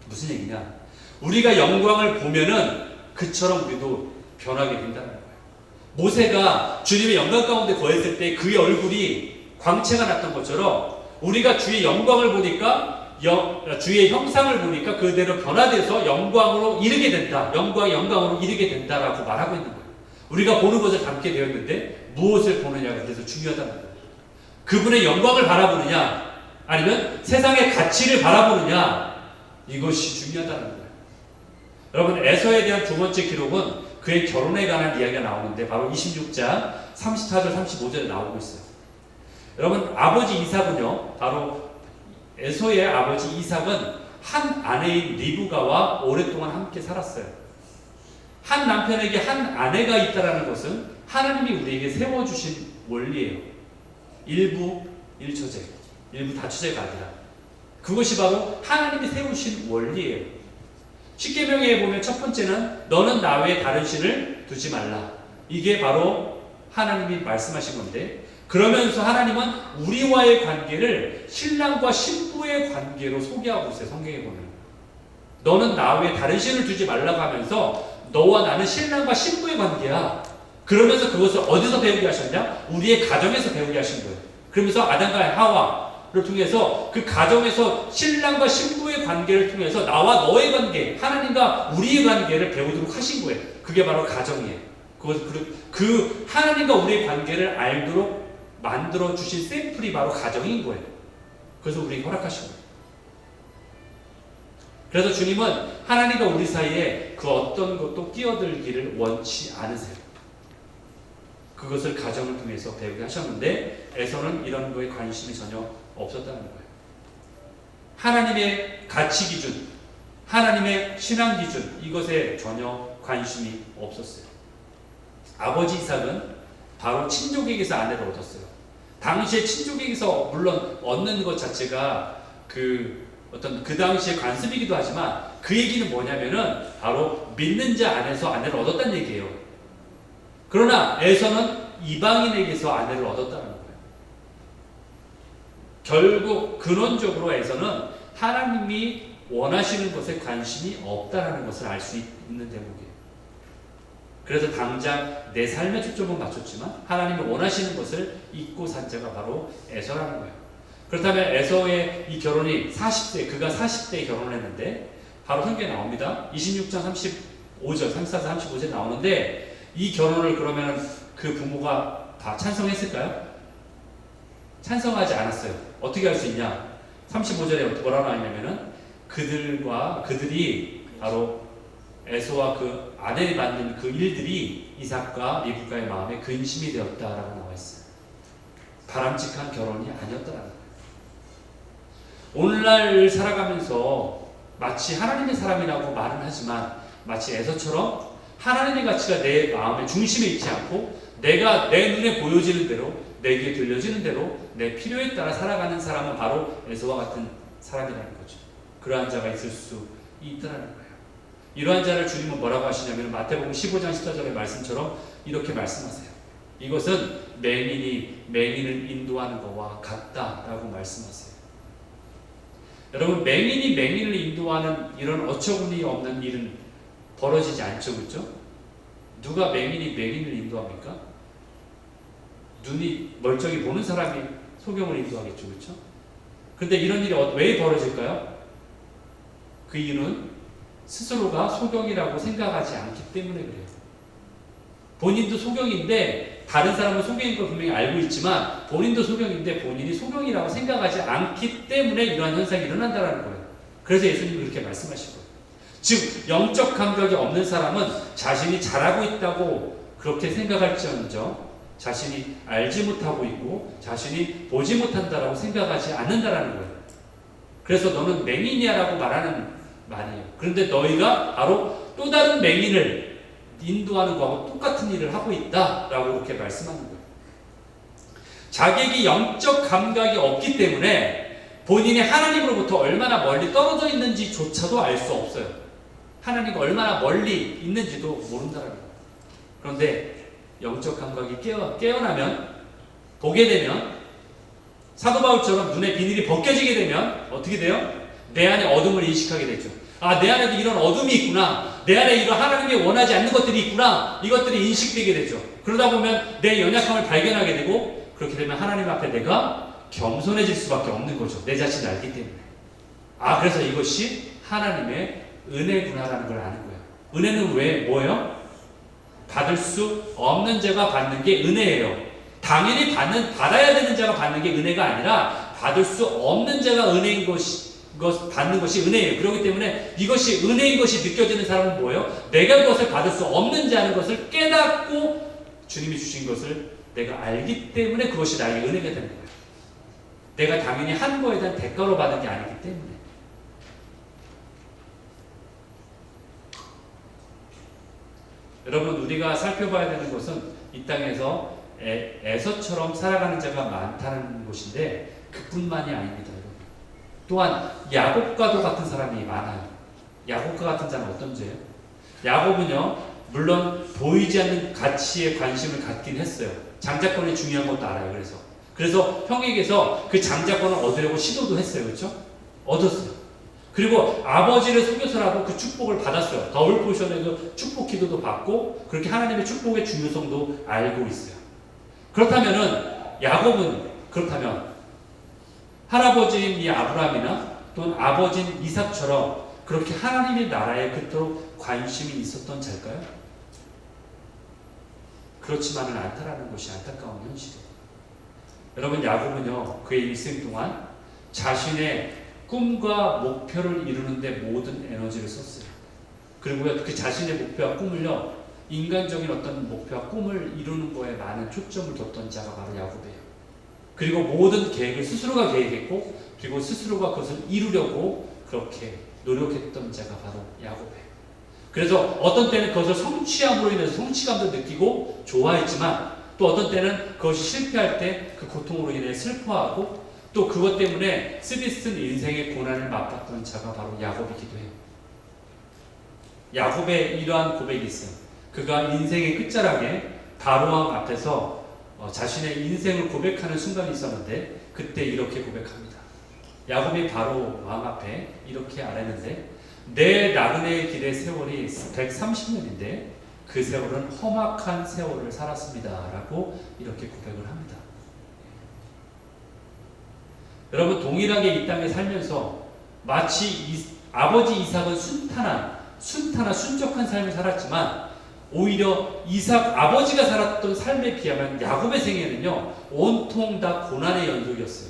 무슨 얘기냐? 우리가 영광을 보면은 그처럼 우리도 변하게 된다는 거예요. 모세가 주님의 영광 가운데 거했을 때 그의 얼굴이 광채가 났던 것처럼 우리가 주의 영광을 보니까 주의 형상을 보니까 그대로 변화돼서 영광으로 이르게 된다. 영광으로 이르게 된다라고 말하고 있는 거예요. 우리가 보는 것을 담게 되었는데 무엇을 보느냐가 그래서 중요하다는 거예요. 그분의 영광을 바라보느냐 아니면 세상의 가치를 바라보느냐, 이것이 중요하다는 거예요. 여러분, 에서에 대한 두 번째 기록은 그의 결혼에 관한 이야기가 나오는데 바로 26장 34절 35절에 나오고 있어요. 여러분, 아버지 이삭은요, 바로 에서의 아버지 이삭은 한 아내인 리브가와 오랫동안 함께 살았어요. 한 남편에게 한 아내가 있다는 것은 하나님이 우리에게 세워주신 원리예요. 일부 일처제, 일부 다처제가 아니라 그것이 바로 하나님이 세우신 원리예요. 십계명에 보면 첫 번째는 너는 나 외에 다른 신을 두지 말라. 이게 바로 하나님이 말씀하신 건데, 그러면서 하나님은 우리와의 관계를 신랑과 신부의 관계로 소개하고 있어요. 성경에 보면 너는 나 외에 다른 신을 두지 말라고 하면서 너와 나는 신랑과 신부의 관계야. 그러면서 그것을 어디서 배우게 하셨냐? 우리의 가정에서 배우게 하신 거예요. 그러면서 아담과 하와를 통해서 그 가정에서 신랑과 신부의 관계를 통해서 나와 너의 관계, 하나님과 우리의 관계를 배우도록 하신 거예요. 그게 바로 가정이에요. 그 하나님과 우리의 관계를 알도록 만들어 주신 샘플이 바로 가정인 거예요. 그래서 우리에게 허락하신 거예요. 그래서 주님은 하나님과 우리 사이에 그 어떤 것도 끼어들기를 원치 않으세요. 그것을 가정을 통해서 배우게 하셨는데 에서는 이런 거에 관심이 전혀 없었다는 거예요. 하나님의 가치 기준, 하나님의 신앙 기준, 이것에 전혀 관심이 없었어요. 아버지 이삭은 바로 친족에게서 아내를 얻었어요. 당시에 친족에게서 물론 얻는 것 자체가 그 당시의 관습이기도 하지만 그 얘기는 뭐냐면은 바로 믿는 자 안에서 아내를 얻었다는 얘기예요. 그러나 에서는 이방인에게서 아내를 얻었다는 거예요. 결국 근원적으로 에서는 하나님이 원하시는 것에 관심이 없다는 것을 알 수 있는 대목이에요. 그래서 당장 내 삶에 초점은 맞췄지만 하나님이 원하시는 것을 잊고 산 자가 바로 에서라는 거예요. 그렇다면 에서의 이 결혼이 40대, 그가 40대에 결혼했는데 바로 성경에 나옵니다. 26장 35절, 34절, 35절에 나오는데 이 결혼을 그러면 그 부모가 다 찬성했을까요? 찬성하지 않았어요. 어떻게 할 수 있냐? 35절에 뭐라 나왔냐면은 그들이 바로 에서와 그 아내를 만든 그 일들이 이삭과 리브가의 마음에 근심이 되었다라고 나와 있어요. 바람직한 결혼이 아니었다라는 거예요. 오늘날 살아가면서 마치 하나님의 사람이라고 말은 하지만 마치 에서처럼 하나님의 가치가 내 마음의 중심에 있지 않고 내가 내 눈에 보여지는 대로 내 귀에 들려지는 대로 내 필요에 따라 살아가는 사람은 바로 에서와 같은 사람이라는 거죠. 그러한 자가 있을 수 있다는 거예요. 이러한 자를 주님은 뭐라고 하시냐면 마태복음 15장 14절의 말씀처럼 이렇게 말씀하세요. 이것은 맹인이 맹인을 인도하는 것과 같다라고 말씀하세요. 여러분, 맹인이 맹인을 인도하는 이런 어처구니 없는 일은 벌어지지 않죠, 그렇죠? 누가 맹인이 맹인을 인도합니까? 눈이 멀쩡히 보는 사람이 소경을 인도하겠죠, 그렇죠? 그런데 이런 일이 왜 벌어질까요? 그 이유는 스스로가 소경이라고 생각하지 않기 때문에 그래요. 본인도 소경인데 다른 사람은 소경인 걸 분명히 알고 있지만 본인도 소경인데 본인이 소경이라고 생각하지 않기 때문에 이러한 현상이 일어난다는 거예요. 그래서 예수님이 그렇게 말씀하시고, 즉 영적 감각이 없는 사람은 자신이 잘하고 있다고 그렇게 생각할지언정 자신이 알지 못하고 있고 자신이 보지 못한다라고 생각하지 않는다라는 거예요. 그래서 너는 맹인이야라고 말하는 말이에요. 그런데 너희가 바로 또 다른 맹인을 인도하는 거하고 똑같은 일을 하고 있다라고 이렇게 말씀하는 거예요. 자기에게 영적 감각이 없기 때문에 본인이 하나님으로부터 얼마나 멀리 떨어져 있는지조차도 알 수 없어요. 하나님과 얼마나 멀리 있는지도 모른다는 거예요. 그런데 영적 감각이 깨어나면, 보게 되면, 사도 바울처럼 눈에 비닐이 벗겨지게 되면 어떻게 돼요? 내 안에 어둠을 인식하게 되죠. 아, 내 안에도 이런 어둠이 있구나. 내 안에 이런 하나님이 원하지 않는 것들이 있구나. 이것들이 인식되게 되죠. 그러다 보면 내 연약함을 발견하게 되고, 그렇게 되면 하나님 앞에 내가 겸손해질 수밖에 없는 거죠. 내 자신을 알기 때문에. 아, 그래서 이것이 하나님의 은혜구나라는 걸 아는 거예요. 은혜는 왜 뭐예요? 받을 수 없는 자가 받는 게 은혜예요. 당연히 받아야 되는 자가 받는 게 은혜가 아니라 받을 수 없는 자가 은혜인 받는 것이 은혜예요. 그렇기 때문에 이것이 은혜인 것이 느껴지는 사람은 뭐예요? 내가 그것을 받을 수 없는 자는 것을 깨닫고 주님이 주신 것을 내가 알기 때문에 그것이 나에게 은혜가 되는 거예요. 내가 당연히 한 거에 대한 대가로 받은 게 아니기 때문에. 여러분, 우리가 살펴봐야 되는 것은 이 땅에서 에서처럼 살아가는 자가 많다는 것인데 그뿐만이 아닙니다. 여러분. 또한 야곱과도 같은 사람이 많아요. 야곱과 같은 자는 어떤 죄예요? 야곱은요, 물론 보이지 않는 가치에 관심을 갖긴 했어요. 장자권이 중요한 것도 알아요. 그래서 형에게서 그 장자권을 얻으려고 시도도 했어요. 그렇죠? 얻었어요. 그리고 아버지를 속여서라도 그 축복을 받았어요. 더블 포션에서 축복 기도도 받고 그렇게 하나님의 축복의 중요성도 알고 있어요. 야곱은 그렇다면 할아버지인 이 아브라함이나 또는 아버지인 이삭처럼 그렇게 하나님의 나라에 그토록 관심이 있었던 자일까요? 그렇지만은 않다라는 것이 안타까운 현실이에요. 여러분, 야곱은요, 그의 일생 동안 자신의 꿈과 목표를 이루는데 모든 에너지를 썼어요. 그리고 그 자신의 목표와 꿈을요, 인간적인 어떤 목표와 꿈을 이루는 거에 많은 초점을 뒀던 자가 바로 야곱이에요. 그리고 모든 계획을 스스로가 계획했고, 그리고 스스로가 그것을 이루려고 그렇게 노력했던 자가 바로 야곱이에요. 그래서 어떤 때는 그것을 성취함으로 인해서 성취감도 느끼고 좋아했지만, 또 어떤 때는 그것이 실패할 때 그 고통으로 인해 슬퍼하고, 또 그것 때문에 쓰디쓴 인생의 고난을 맛봤던 자가 바로 야곱이기도 해요. 야곱의 이러한 고백이 있어요. 그가 인생의 끝자락에 바로왕 앞에서 자신의 인생을 고백하는 순간이 있었는데 그때 이렇게 고백합니다. 야곱이 바로왕 앞에 이렇게 아뢰는데, 내 나그네의 길의 세월이 130년인데 그 세월은 험악한 세월을 살았습니다 라고 이렇게 고백을 합니다. 여러분, 동일하게 이 땅에 살면서 마치 아버지 이삭은 순적한 삶을 살았지만, 오히려 이삭 아버지가 살았던 삶에 비하면 야곱의 생애는요, 온통 다 고난의 연속이었어요.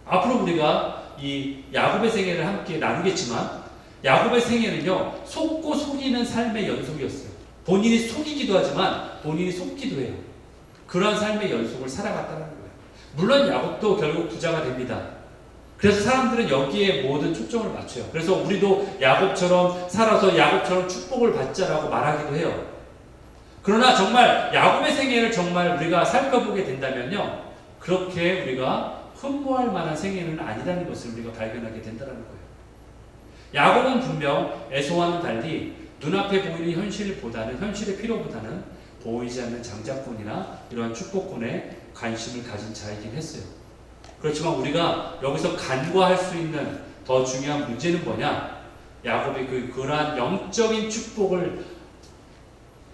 앞으로 우리가 이 야곱의 생애를 함께 나누겠지만, 야곱의 생애는요, 속고 속이는 삶의 연속이었어요. 본인이 속이기도 하지만 본인이 속기도 해요. 그러한 삶의 연속을 살아갔다는 거예요. 물론 야곱도 결국 부자가 됩니다. 그래서 사람들은 여기에 모든 초점을 맞춰요. 그래서 우리도 야곱처럼 살아서 야곱처럼 축복을 받자라고 말하기도 해요. 그러나 정말 야곱의 생애를 정말 우리가 살펴보게 된다면요, 그렇게 우리가 흠모할 만한 생애는 아니라는 것을 우리가 발견하게 된다는 거예요. 야곱은 분명 에서와는 달리 눈앞에 보이는 현실의 필요보다는 보이지 않는 장자권이나 이러한 축복권에 관심을 가진 자이긴 했어요. 그렇지만 우리가 여기서 간과할 수 있는 더 중요한 문제는 뭐냐? 야곱이 그러한 영적인 축복을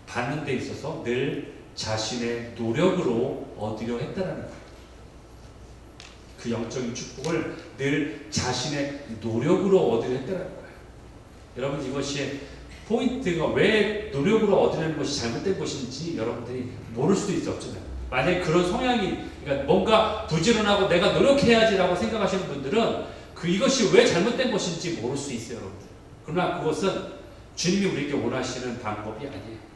받는 데 있어서 늘 자신의 노력으로 얻으려 했다라는 거예요. 그 영적인 축복을 늘 자신의 노력으로 얻으려 했다라는 거예요. 여러분, 이것이 포인트가 왜 노력으로 얻으려는 것이 잘못된 것인지 여러분들이 모를 수도 없잖아요. 만약에 그런 성향이, 그러니까 뭔가 부지런하고 내가 노력해야지라고 생각하시는 분들은 이것이 왜 잘못된 것인지 모를 수 있어요, 여러분들. 그러나 그것은 주님이 우리에게 원하시는 방법이 아니에요.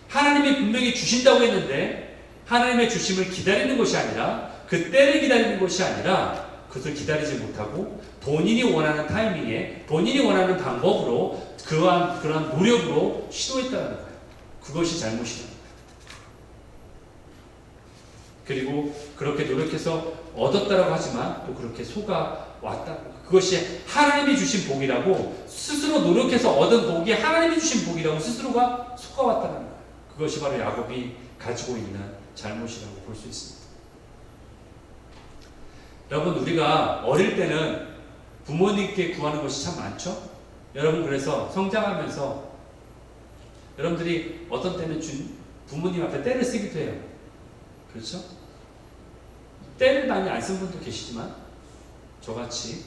하나님이 분명히 주신다고 했는데 하나님의 주심을 기다리는 것이 아니라, 그 때를 기다리는 것이 아니라 그것을 기다리지 못하고 본인이 원하는 타이밍에 본인이 원하는 방법으로 그러한 노력으로 시도했다는 거예요. 그것이 잘못이라는 거예요. 그리고 그렇게 노력해서 얻었다라고 하지만 또 그렇게 속아 왔다. 그것이 하나님이 주신 복이라고, 스스로 노력해서 얻은 복이 하나님이 주신 복이라고 스스로가 속아왔다는 거예요. 그것이 바로 야곱이 가지고 있는 잘못이라고 볼 수 있습니다. 여러분, 우리가 어릴 때는 부모님께 구하는 것이 참 많죠? 여러분, 그래서 성장하면서 여러분들이 어떤 때는 부모님 앞에 떼를 쓰기도 해요. 그렇죠? 떼를 많이 안 쓴 분도 계시지만 저같이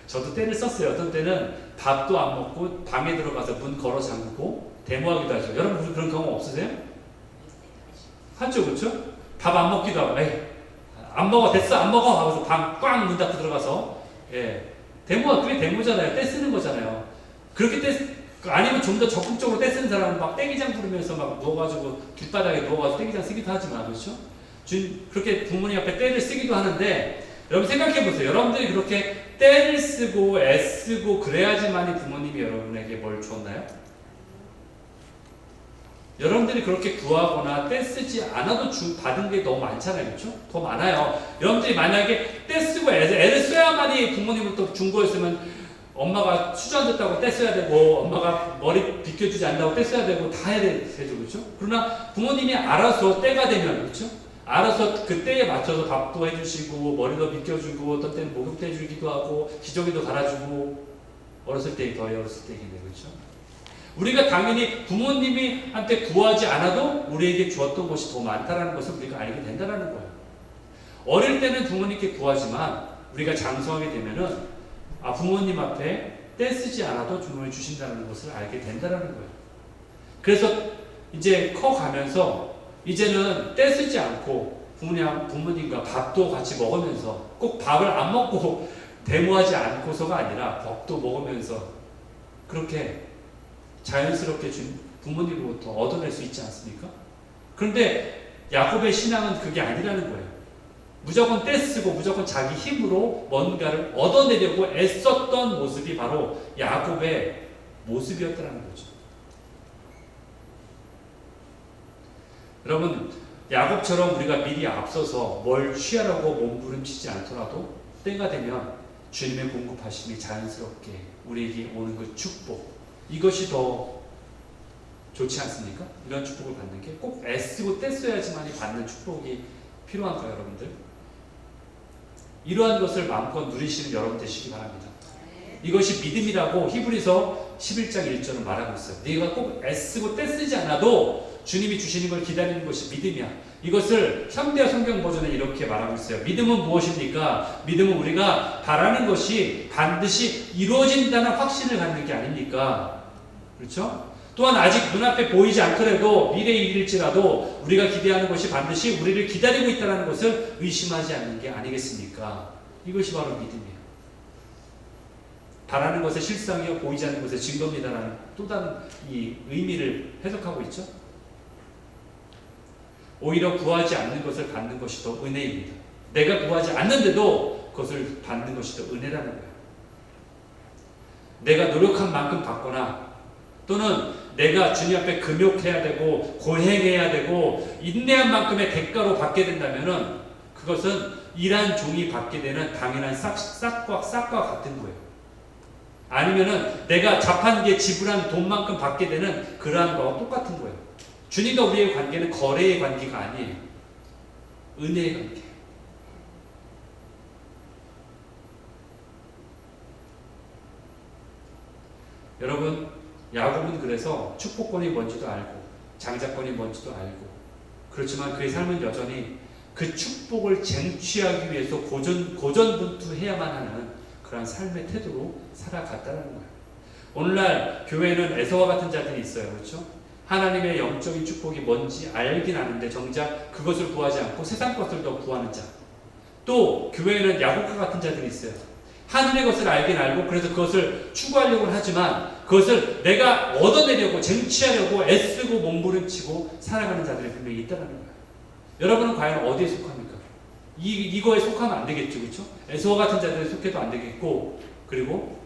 저도 떼를 썼어요. 어떤 때는 밥도 안 먹고 방에 들어가서 문 걸어 잠그고 데모하기도 하죠. 여러분, 그런 경험 없으세요? 하죠, 그렇죠? 밥 안 먹기도 하고, 에이, 안 먹어, 됐어, 안 먹어 하면서 방 꽝 문 닫고 들어가서, 예, 그게 데모잖아요. 떼 쓰는 거잖아요. 그렇게 아니면 좀 더 적극적으로 떼 쓰는 사람은 막 떼기장 부르면서 막 누워가지고 길바닥에 누워가지고 떼기장 쓰기도 하지만, 그렇죠? 그렇게 부모님 앞에 떼를 쓰기도 하는데, 여러분 생각해 보세요. 여러분들이 그렇게 떼를 쓰고 애쓰고 그래야지만이 부모님이 여러분에게 뭘 줬나요? 여러분들이 그렇게 구하거나 떼쓰지 않아도 받은 게 너무 많잖아요. 그렇죠? 더 많아요. 여러분들이 만약에 떼쓰고 애를 써야만이 부모님을 또 준 거였으면 엄마가 수저 안 줬다고 떼써야 되고, 엄마가 머리 비켜주지 않는다고 떼써야 되고, 다 해야 되죠. 그렇죠? 그러나 부모님이 알아서 때가 되면, 그렇죠? 알아서 그 때에 맞춰서 밥도 해주시고, 머리도 비켜주고, 어떤 때는 목욕도 해주기도 하고, 기저귀도 갈아주고, 어렸을 때긴 해, 그렇죠? 우리가 당연히 부모님이 한테 구하지 않아도 우리에게 주었던 것이 더 많다는 것을 우리가 알게 된다는 거예요. 어릴 때는 부모님께 구하지만 우리가 장성하게 되면은 부모님 앞에 떼쓰지 않아도 주님을 주신다는 것을 알게 된다는 거예요. 그래서 이제 커가면서 이제는 떼쓰지 않고 부모님과 밥도 같이 먹으면서, 꼭 밥을 안 먹고 데모하지 않고서가 아니라 밥도 먹으면서 그렇게 자연스럽게 부모님으로부터 얻어낼 수 있지 않습니까? 그런데 야곱의 신앙은 그게 아니라는 거예요. 무조건 떼쓰고 무조건 자기 힘으로 뭔가를 얻어내려고 애썼던 모습이 바로 야곱의 모습이었다는 거죠. 여러분, 야곱처럼 우리가 미리 앞서서 뭘 취하려고 몸부림치지 않더라도 때가 되면 주님의 공급하심이 자연스럽게 우리에게 오는 그 축복, 이것이 더 좋지 않습니까? 이런 축복을 받는 게 꼭 애쓰고 떼써야지만이 받는 축복이 필요한가요, 여러분들? 이러한 것을 마음껏 누리시는 여러분 되시기 바랍니다. 이것이 믿음이라고 히브리서 11장 1절은 말하고 있어요. 네가 꼭 애쓰고 떼쓰지 않아도 주님이 주시는 걸 기다리는 것이 믿음이야. 이것을 현대어 성경 버전에 이렇게 말하고 있어요. 믿음은 무엇입니까? 믿음은 우리가 바라는 것이 반드시 이루어진다는 확신을 갖는 게 아닙니까? 그렇죠? 또한 아직 눈앞에 보이지 않더라도 미래의 일일지라도 우리가 기대하는 것이 반드시 우리를 기다리고 있다는 것을 의심하지 않는 게 아니겠습니까? 이것이 바로 믿음이에요. 바라는 것의 실상이요 보이지 않는 것의 증거입니다라는 또 다른 이 의미를 해석하고 있죠. 오히려 구하지 않는 것을 받는 것이 더 은혜입니다. 내가 구하지 않는데도 그것을 받는 것이 더 은혜라는 거예요. 내가 노력한 만큼 받거나 또는 내가 주님 앞에 금욕해야 되고 고행해야 되고 인내한 만큼의 대가로 받게 된다면은 그것은 일한 종이 받게 되는 당연한 싹과 같은 거예요. 아니면은 내가 자판기에 지불한 돈만큼 받게 되는 그러한 거와 똑같은 거예요. 주님과 우리의 관계는 거래의 관계가 아니에요. 은혜의 관계예요. 여러분, 야곱은 그래서 축복권이 뭔지도 알고 장자권이 뭔지도 알고 그렇지만 그의 삶은 여전히 그 축복을 쟁취하기 위해서 고전분투해야만 하는 그런 삶의 태도로 살아갔다는 거예요. 오늘날 교회에는 에서와 같은 자들이 있어요. 그렇죠? 하나님의 영적인 축복이 뭔지 알긴 아는데 정작 그것을 구하지 않고 세상 것을 더 구하는 자. 또 교회에는 야곱과 같은 자들이 있어요. 하늘의 것을 알긴 알고 그래서 그것을 추구하려고 하지만 그것을 내가 얻어내려고 쟁취하려고 애쓰고 몸부림치고 살아가는 자들이 분명히 있다는 거예요. 여러분은 과연 어디에 속합니까? 이거에 속하면 안 되겠죠. 그렇죠? 에서와 같은 자들에 속해도 안 되겠고 그리고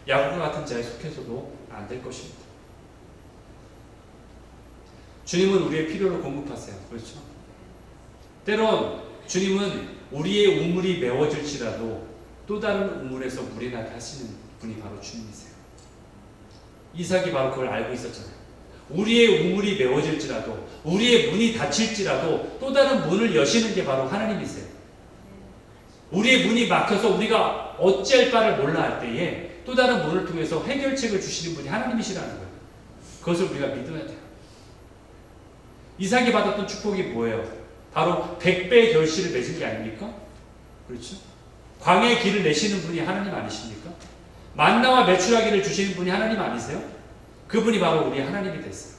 야곱과 같은 자에 속해서도 안 될 것입니다. 주님은 우리의 필요를 공급하세요. 그렇죠? 때론 주님은 우리의 우물이 메워질지라도 또 다른 우물에서 물이 나게 하시는 분이 바로 주님이세요. 이삭이 바로 그걸 알고 있었잖아요. 우리의 우물이 메워질지라도 우리의 문이 닫힐지라도 또 다른 문을 여시는 게 바로 하나님이세요. 우리의 문이 막혀서 우리가 어찌할 바를 몰라 할 때에 또 다른 문을 통해서 해결책을 주시는 분이 하나님이시라는 거예요. 그것을 우리가 믿어야 돼요. 이삭이 받았던 축복이 뭐예요? 바로 100배의 결실을 맺은 게 아닙니까? 그렇죠? 광야의 길을 내시는 분이 하나님 아니십니까? 만나와 메추라기를 주시는 분이 하나님 아니세요? 그분이 바로 우리 하나님이 됐어요.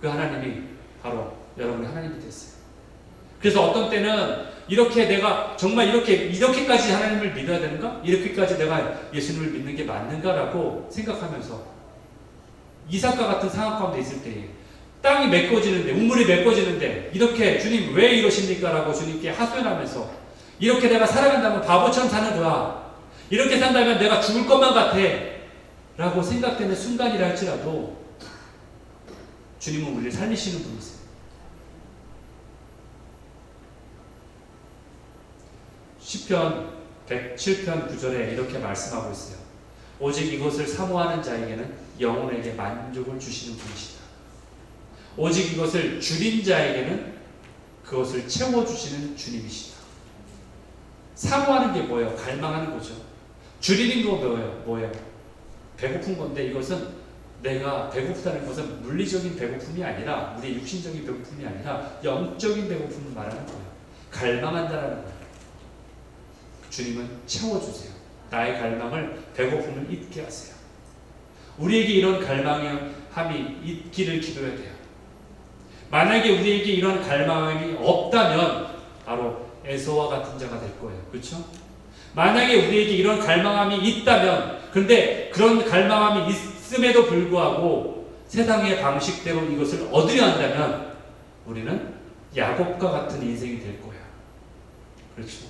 그 하나님이 바로 여러분의 하나님이 됐어요. 그래서 어떤 때는 이렇게 내가 정말 이렇게까지 하나님을 믿어야 되는가? 이렇게까지 내가 예수님을 믿는 게 맞는가라고 생각하면서 이삭과 같은 상황 가운데 있을 때에 땅이 메꿔지는데 우물이 메꿔지는데 이렇게 주님 왜 이러십니까? 라고 주님께 하소연하면서 이렇게 내가 살아간다면 바보처럼 사는 거야. 이렇게 산다면 내가 죽을 것만 같아. 라고 생각되는 순간이라 할지라도 주님은 우리를 살리시는 분이세요. 시편 107편 9절에 이렇게 말씀하고 있어요. 오직 이것을 사모하는 자에게는 영혼에게 만족을 주시는 분이시다. 오직 이것을 줄인 자에게는 그것을 채워주시는 주님이시다. 사모하는 게 뭐예요? 갈망하는 거죠. 줄이는 거 뭐예요? 배고픈 건데 이것은 내가 배고프다는 것은 물리적인 배고픔이 아니라 우리의 육신적인 배고픔이 아니라 영적인 배고픔을 말하는 거예요. 갈망한다라는 거예요. 주님은 채워주세요. 나의 갈망을 배고픔을 잊게 하세요. 우리에게 이런 갈망함이 있기를 기도해야 돼요. 만약에 우리에게 이런 갈망이 없다면 바로 에서와 같은 자가 될 거예요. 그렇죠? 만약에 우리에게 이런 갈망함이 있다면 근데 그런 갈망함이 있음에도 불구하고 세상의 방식대로 이것을 얻으려 한다면 우리는 야곱과 같은 인생이 될 거야. 그렇죠?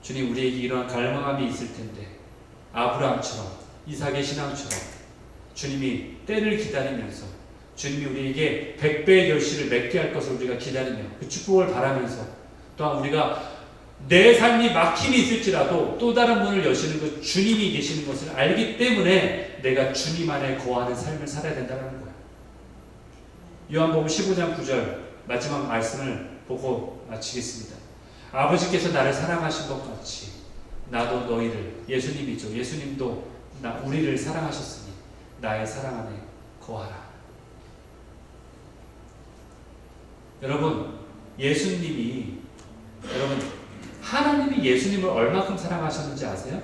주님 우리에게 이러한 갈망함이 있을 텐데 아브라함처럼 이삭의 신앙처럼 주님이 때를 기다리면서 주님이 우리에게 100배의 결실을 맺게 할 것을 우리가 기다리며 그 축복을 바라면서 또한 우리가 내 삶이 막힘이 있을지라도 또 다른 문을 여시는 그 주님이 계시는 것을 알기 때문에 내가 주님 안에 거하는 삶을 살아야 된다는 거예요. 요한복음 15장 9절 마지막 말씀을 보고 마치겠습니다. 아버지께서 나를 사랑하신 것 같이 나도 너희를, 예수님이죠. 예수님도 우리를 사랑하셨으니 나의 사랑 안에 거하라. 여러분 하나님이 예수님을 얼마큼 사랑하셨는지 아세요?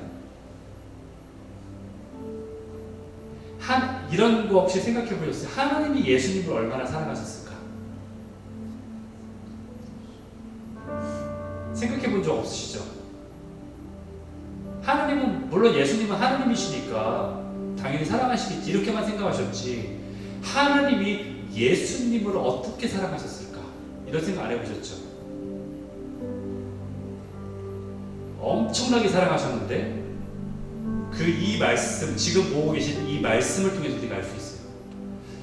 이런 거 없이 생각해 보셨어요? 하나님이 예수님을 얼마나 사랑하셨을까? 생각해 본 적 없으시죠? 하나님은, 물론 예수님은 하나님이시니까 당연히 사랑하시겠지. 이렇게만 생각하셨지. 하나님이 예수님을 어떻게 사랑하셨을까? 이런 생각 안 해보셨죠? 엄청나게 사랑하셨는데 이 말씀, 지금 보고 계신 이 말씀을 통해서 우리가 알 수 있어요.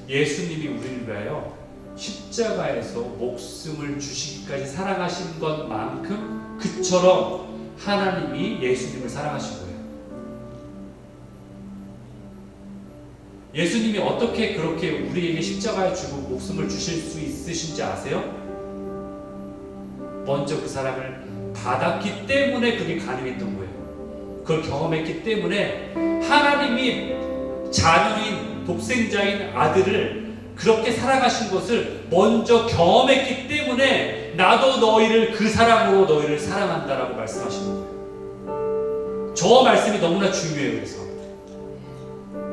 예수님이 우리를 위하여 십자가에서 목숨을 주시기까지 사랑하신 것만큼 그처럼 하나님이 예수님을 사랑하신 거예요. 예수님이 어떻게 그렇게 우리에게 십자가에 주고 목숨을 주실 수 있으신지 아세요? 먼저 그 사랑을 받았기 때문에 그게 가능했던 거예요. 그걸 경험했기 때문에 하나님이 자녀인 독생자인 아들을 그렇게 사랑하신 것을 먼저 경험했기 때문에 나도 너희를 그 사랑으로 너희를 사랑한다라고 말씀하신 거예요. 저 말씀이 너무나 중요해요. 그래서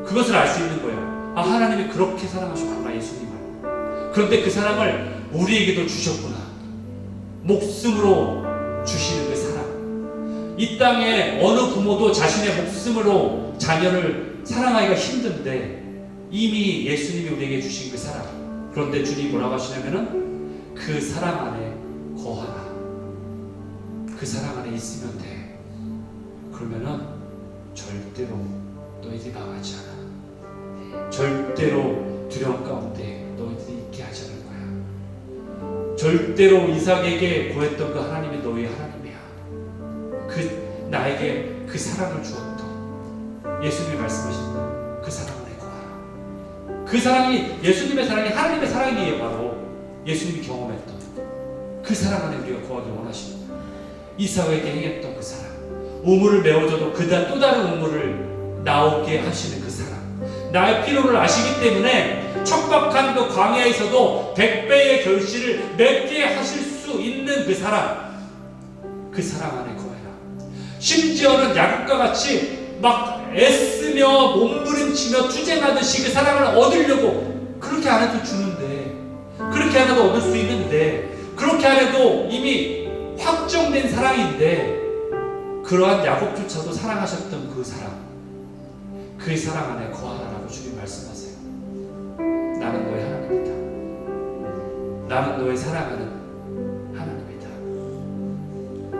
그것을 알 수 있는 거예요. 아, 하나님이 그렇게 사랑하셨구나, 예수님을. 그런데 그 사랑을 우리에게도 주셨구나. 목숨으로 주시는 그 사랑. 이 땅에 어느 부모도 자신의 목숨으로 자녀를 사랑하기가 힘든데 이미 예수님이 우리에게 주신 그 사랑. 그런데 주님이 뭐라고 하시냐면은 그 사랑 안에 거하라. 그 사랑 안에 있으면 돼. 그러면은 절대로 너희들이 망하지 않아. 절대로 두려움 가운데 너희들이 있게 하지 않을 거야. 절대로 이삭에게 구했던 그 하나님이 너희의 하나님이야. 나에게 그 사랑을 주었던 예수님이 말씀하신 그 사랑 안에 거하라. 그 사랑이 예수님의 사랑이 하나님의 사랑이에요. 바로 예수님이 경험했던 그 사랑 안에 우리가 거하기를 원하십니다. 이삭에게 행했던 그 사랑, 우물을 메워줘도 또 다른 우물을 나오게 하시는 그 사랑, 나의 필요를 아시기 때문에 척박한 그 광야에서도 100배의 결실을 맺게 하실 수 있는 그 사랑 안에 거해라. 심지어는 야곱과 같이 막 애쓰며 몸부림치며 투쟁하듯이 그 사랑을 얻으려고 그렇게 안 해도 주는데, 그렇게 안 해도 얻을 수 있는데, 그렇게 안 해도 이미 확정된 사랑인데, 그러한 야곱조차도 사랑하셨던 그 사랑 안에 거하라라고 주님 말씀하세요. 나는 너의 하나님이다. 나는 너의 사랑하는 하나님이다.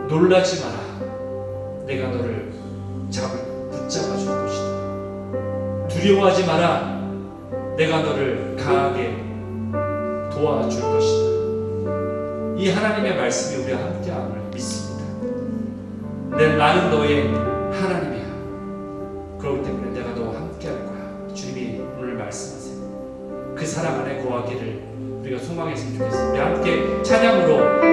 놀라지 마라. 내가 너를 붙잡아 줄 것이다. 두려워하지 마라. 내가 너를 강하게 도와줄 것이다. 이 하나님의 말씀이 우리와 함께함을 믿습니다. 나는 너의 하나님이야. 그렇기 때문에 내가 너와 함께할 거야. 주님이 오늘 말씀하세요. 그 사랑 안에 거하기를 우리가 소망했으면 좋겠습니다. 함께 찬양으로